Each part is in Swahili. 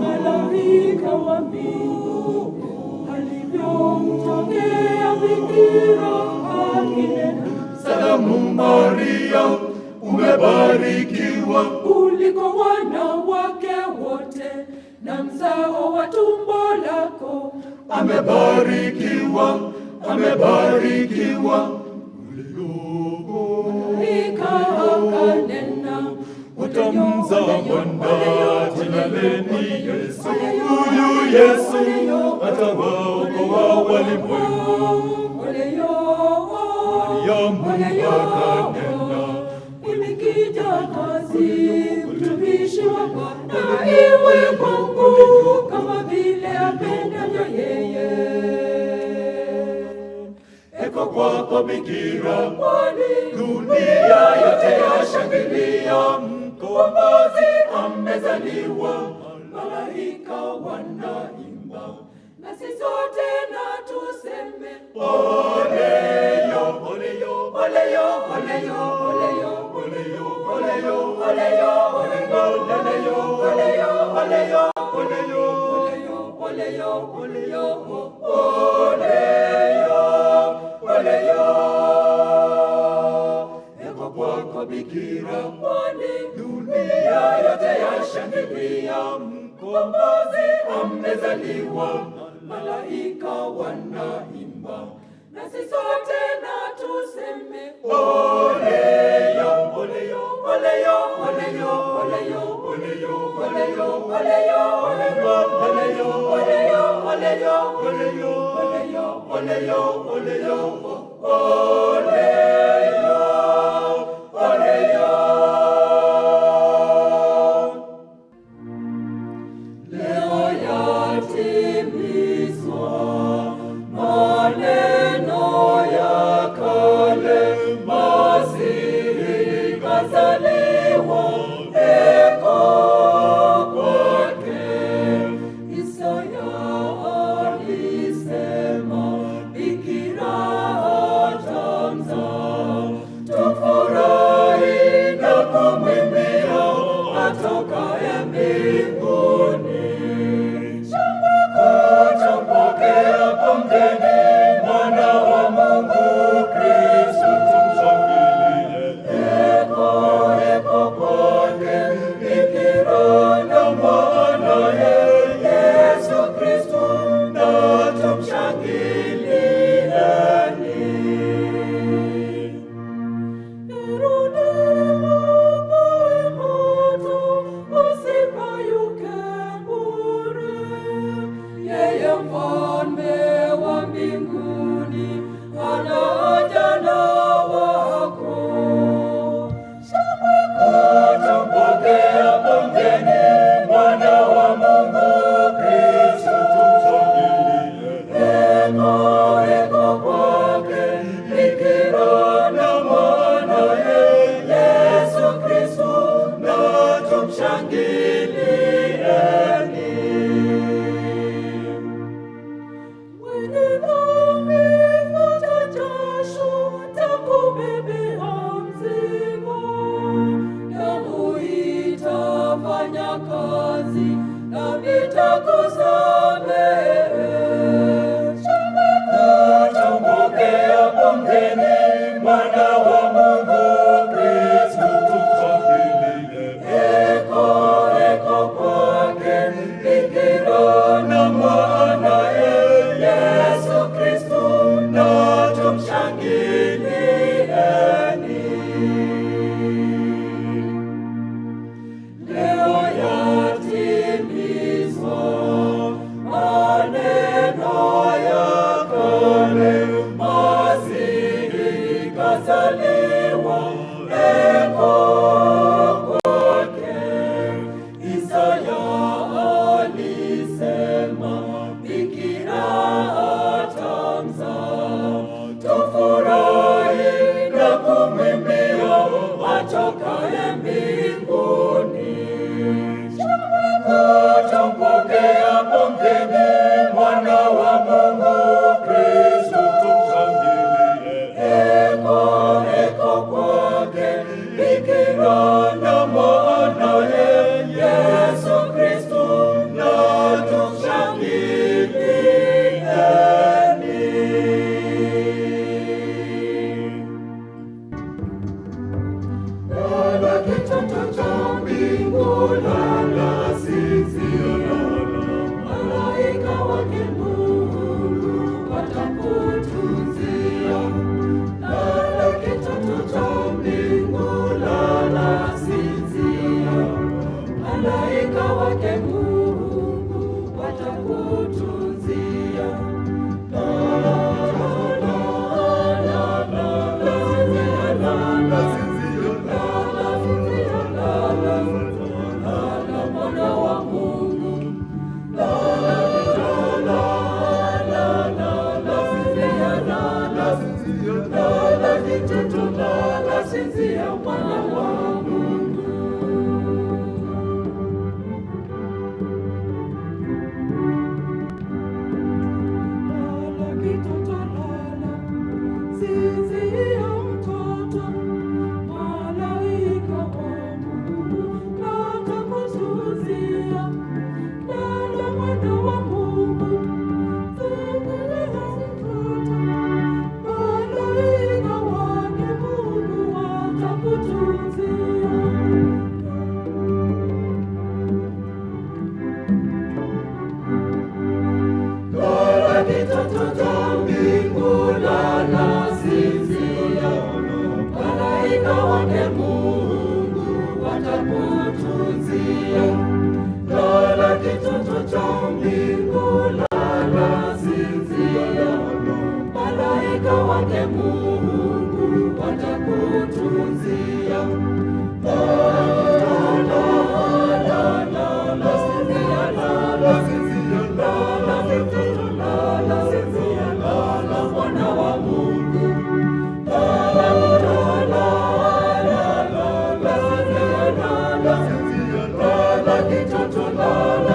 Malaika wa mbingu alivyomtokea Bikira akinena, Salamu Maria, umebarikiwa kuliko wanawake wote, na mzao wa tumbo lako amebarikiwa, amebarikiwa. Malaika akanena, utamzaa mwana, jina lake Yesu. Huyu Yesu atawaokoa walimwengu. Mariamu akanena, imekija kazi mtumishi wa Bwana, iwe kwangu kama vile apendavyo yeye. Eko kwako Bikira, kwani dunia yote yashangilia, mkombozi amezaliwa. Malaika wanaimba, nasi sote na tuseme, Oleyo, oleyo, oleyo, oleyo, oleyo, oleyo, oleyo, oleyo, oleyo, oleyo, oleyo, oleyo, oleyo, oleyo, oleyo. Eko kwako Bikira, kwani dunia yote yashangilia, mkombozi amezaliwa. Malaika wanaimba, nasi sote na tuseme, Oleyo, oleyo, oleyo, oleyo, oleyo, oleyo, oleyo, oleyo, oleyo, oleyo, oleyo, oleyo, oleyo, oleyo, oleyo. Leo yatimizwa maneno ya kale, Masihi kazaliwa, eko kwake. Isaya alisema, Bikira atamzaa, tufurahi na kumwimbia atokaye mbinguni. Tutampokea pongeni mwana wa Mungu Kristo, tumshangilie. Eko, eko kwake Bikira na mwanaye Yesu Kristo, na tumshangilieni. Irudi moe moto, usipayuke bure. Yeye mfalme wa mbinguni anaja na wako. Tutampokea pongeni mwana wa Mungu Kristo, tumshangilie. Eko, eko kwake Bikira na mwanaye Yesu Kristo, na tumshangilieni. Mwenye dhambi futa jasho, takubebea mzigo. Damu itafanya kazi, dhambi itakusamehe. Tutampokea pongeni mwana wa Mungu Kristo, tumshangilie. Eko, eko kwake Bikira na mwanaye Yesu Kristo, na tumshangilieni. Leo yatimizwa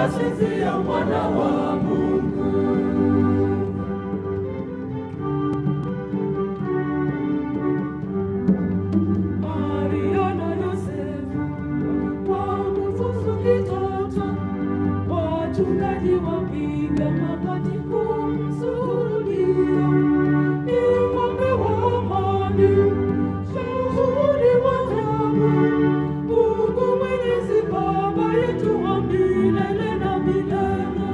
lala, sinzia mwana wa Mungu. Maria na Yosefu wamufusu kitoto, wachungaji wapiga magoti kumsujudia. Ni mfalme wa amani, shauri wa ajabu, Mungu Mwenyezi, Baba yetu wa milele na milele.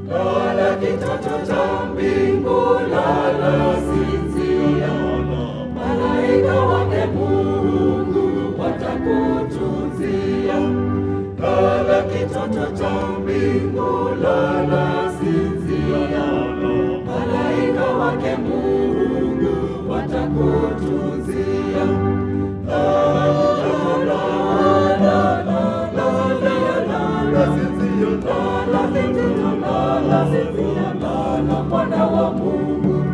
Lala kitoto cha mbingu, lala sinzia, malaika wake Mungu watakutunzia. Lala kitoto cha mbingu, lala sinzia, malaika wake Mungu watakutunzia. Lala mwana wa Mungu,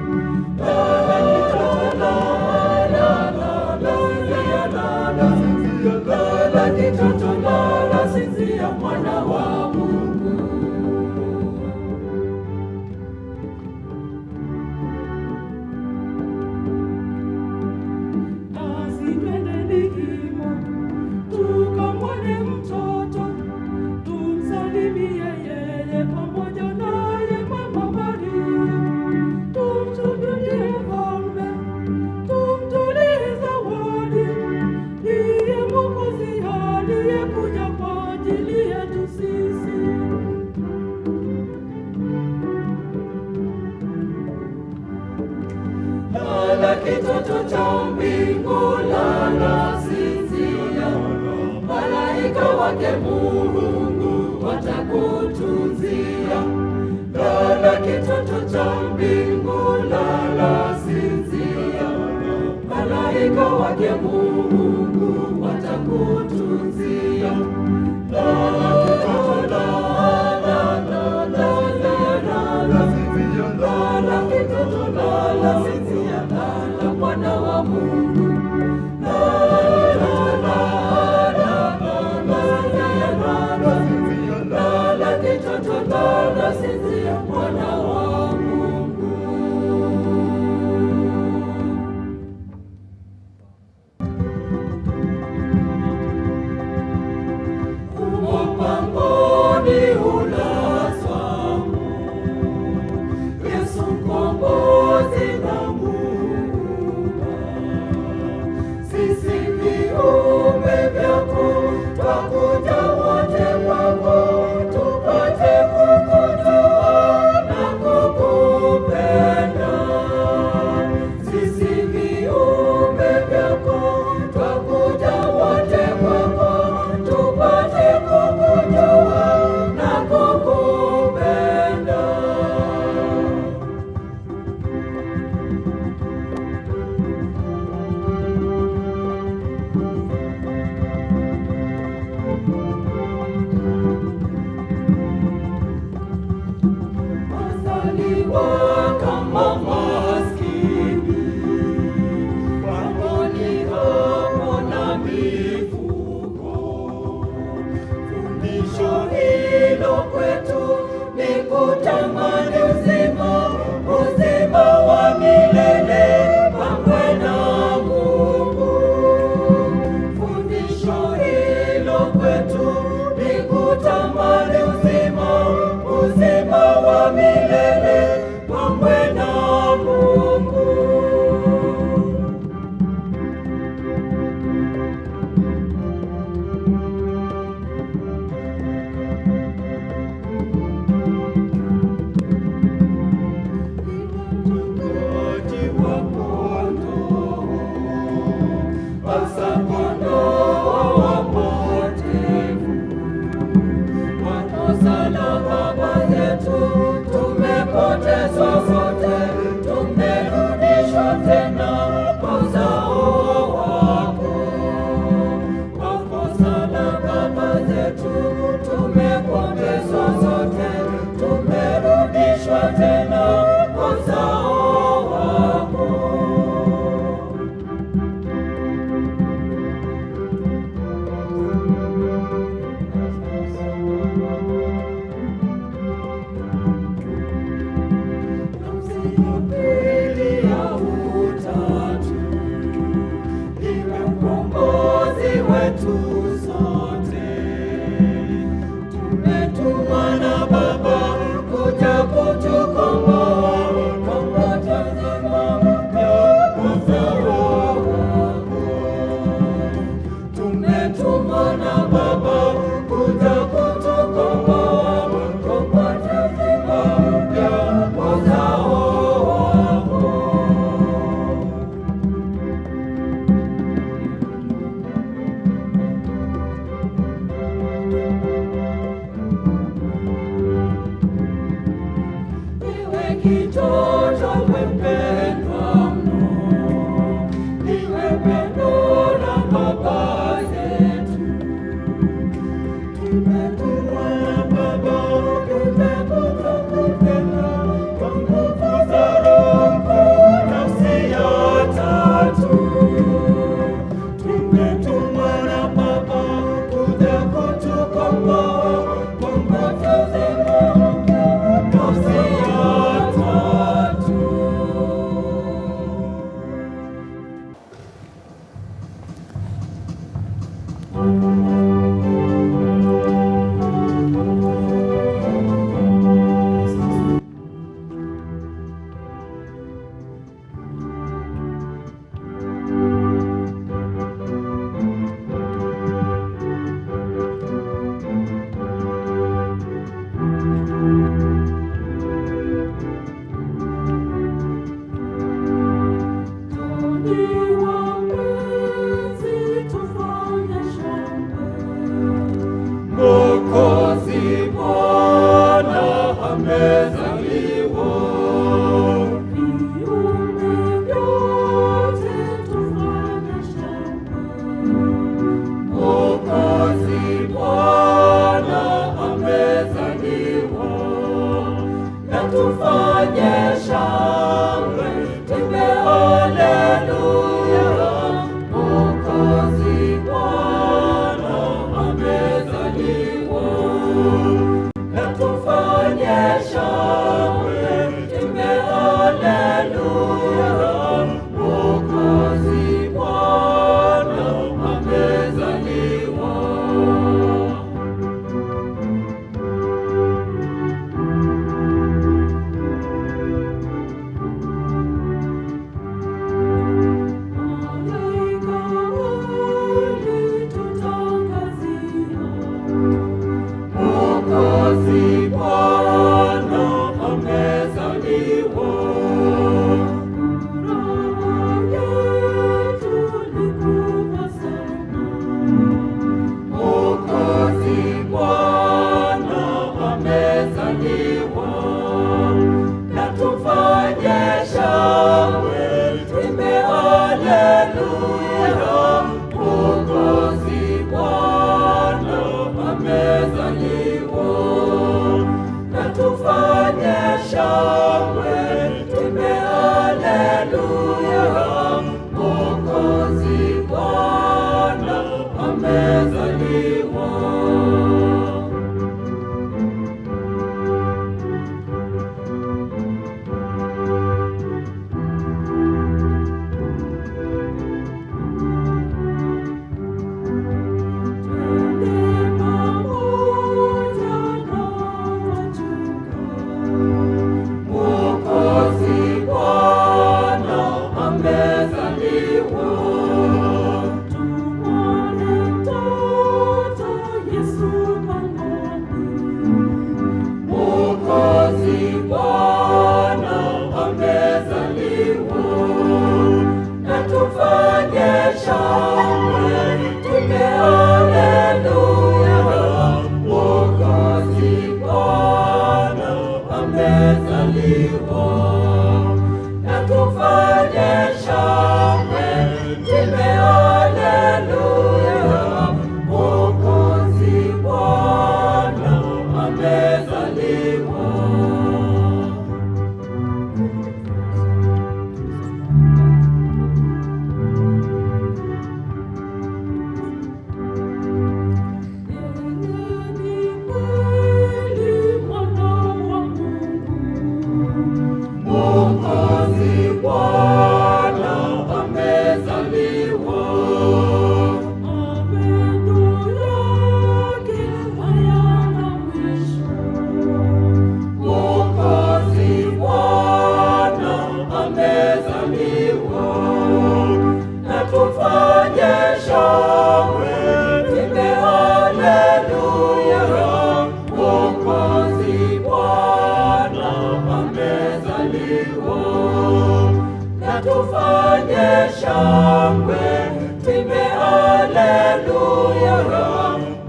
lala kitoto, lala kitoto, lala sinzia mwana wa Mungu. Basi twendeni himo, tukamwone mtoto, tumsalimie yeye pamoja naye Mama Maria. Tumsujudie Mfalme, tumtolee zawadi, ndiye Mwokozi aliyekuja kwa ajili yetu sisi. Lala kitoto cha mbingu, lala sinzia, malaika wake Mungu watakutunzia. Lala kitoto cha mbingu, lala sinzia, malaika wake Mungu watakutunzia. Lala kitoto, lala kitoto, lala sinzia, lala mwana wa Mungu. Lala kitoto, lala sinzia mwana wa Mungu. Humo pangoni hulazwa Yesu mkombozi na Muumba. Sisi viumbe vyako twakuja wote kwako, tupate kukujua na kukupenda. Sisi viumbe vyako twakuja wote kwako, tupate kukujua na kukupenda. Wazaliwa kama maskini, pangoni hapo na mifugo. Fundisho hilo kwetu ni kutamani uzima, uzima wa milele pamoja na Mungu. Fundisho hilo kwetu ni kutamani uzima, uzima wa milele pamoja na Mungu. tumetumwa na Baba kuja kutukomboa, tupate uzima mpya kwa uzao wako. Iwe kitoto mpendwa mno, iwe pendo la Baba yetu. Tumetumwa na Baba kuja kutupenda kwa nguvu za Roho Mkuu, nafsi ya tatu. Tumetumwa na Baba kuja kutukomboa kwa nguvu za Roho Mkuu, nafsi ya tatu. Toni wapenzi, tufanye shangwe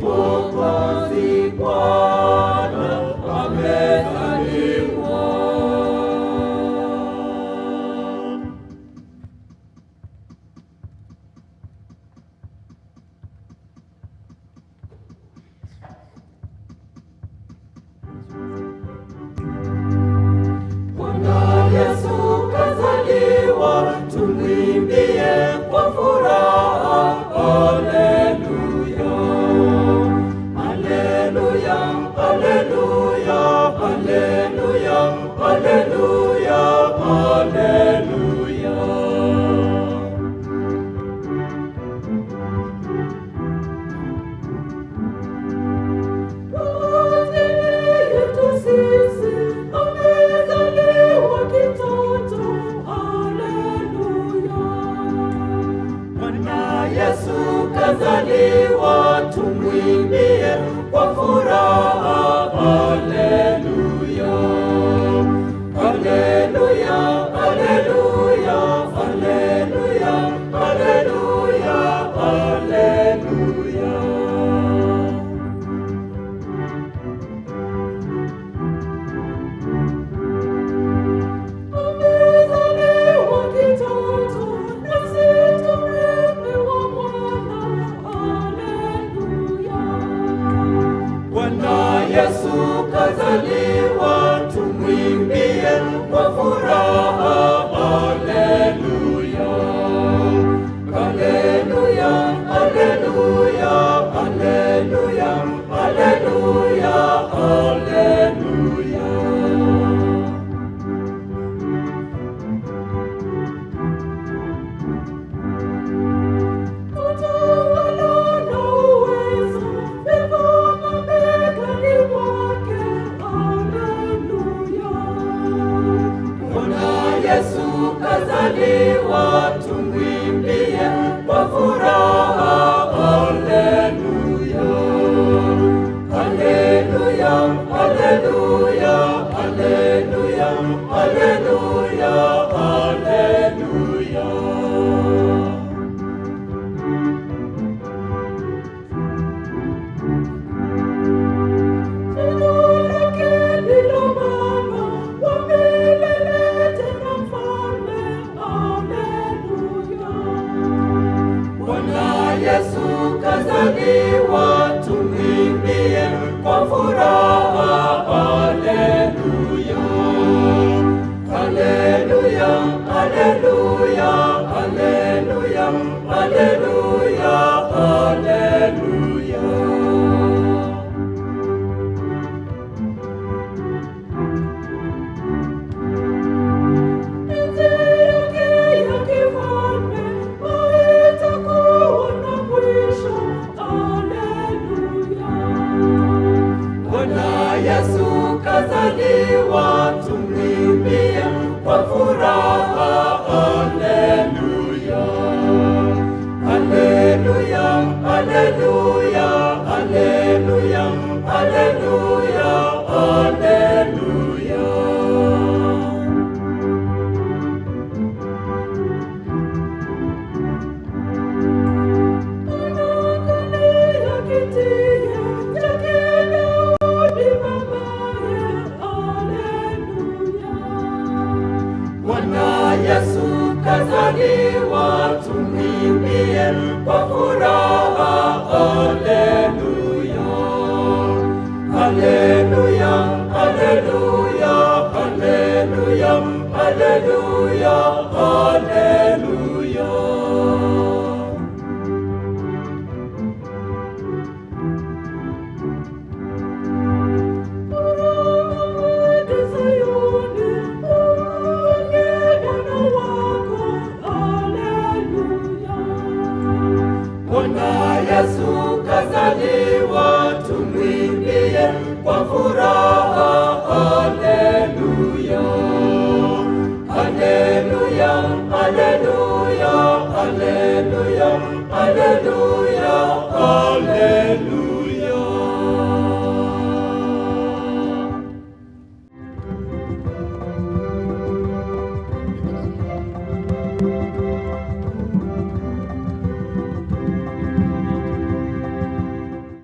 Mwokozi Bwana amezaliwa. Bwana Yesu kazaliwa, tumwimbie kwa furaha. Haleluya, haleluya, haleluya, haleluya, haleluya, haleluya. Kwa ajili yetu sisi amezaliwa kitoto. Haleluya, Bwana Yesu kazaliwa, tumwimbie kwa furaha. Haleluya, haleluya, haleluya, haleluya, haleluya, haleluya. Amezaliwa kitoto, nasi tumepewa mwana. Haleluya, Bwana Yesu kazaliwa, tumwimbie kwa furaha. Haleluya, haleluya, haleluya, haleluya, haleluya, haleluya. Utawala na uwezo viko mabegani mwake. Haleluya, Bwana Yesu kazaliwa, tumwimbie kwa furaha. Haleluya, haleluya, haleluya, haleluya, haleluya, haleluya. Jina lake ndilo Baba wa milele, tena Mfalme. Haleluya, Bwana Yesu kazaliwa, tumwimbie kwa furaha. Haleluya, haleluya, haleluya, haleluya, haleluya, haleluya. Enzi yake ya kifalme haitakuwa na mwisho. Haleluya, Bwana Yesu kazaliwa, tumwimbie kwa furaha. Haleluya, haleluya, haleluya, haleluya, haleluya, haleluya. Anakalia kiti chake Daudi babaye. Haleluya, Bwana Yesu kazaliwa, tumwimbie kwa furaha. Haleluya, haleluya, haleluya, haleluya, haleluya, haleluya. Urudi Sayuni, uone Bwana wako. Haleluya, Bwana Yesu kazaliwa, tumwimbie kwa furaha. Haleluya, haleluya, haleluya, haleluya, haleluya.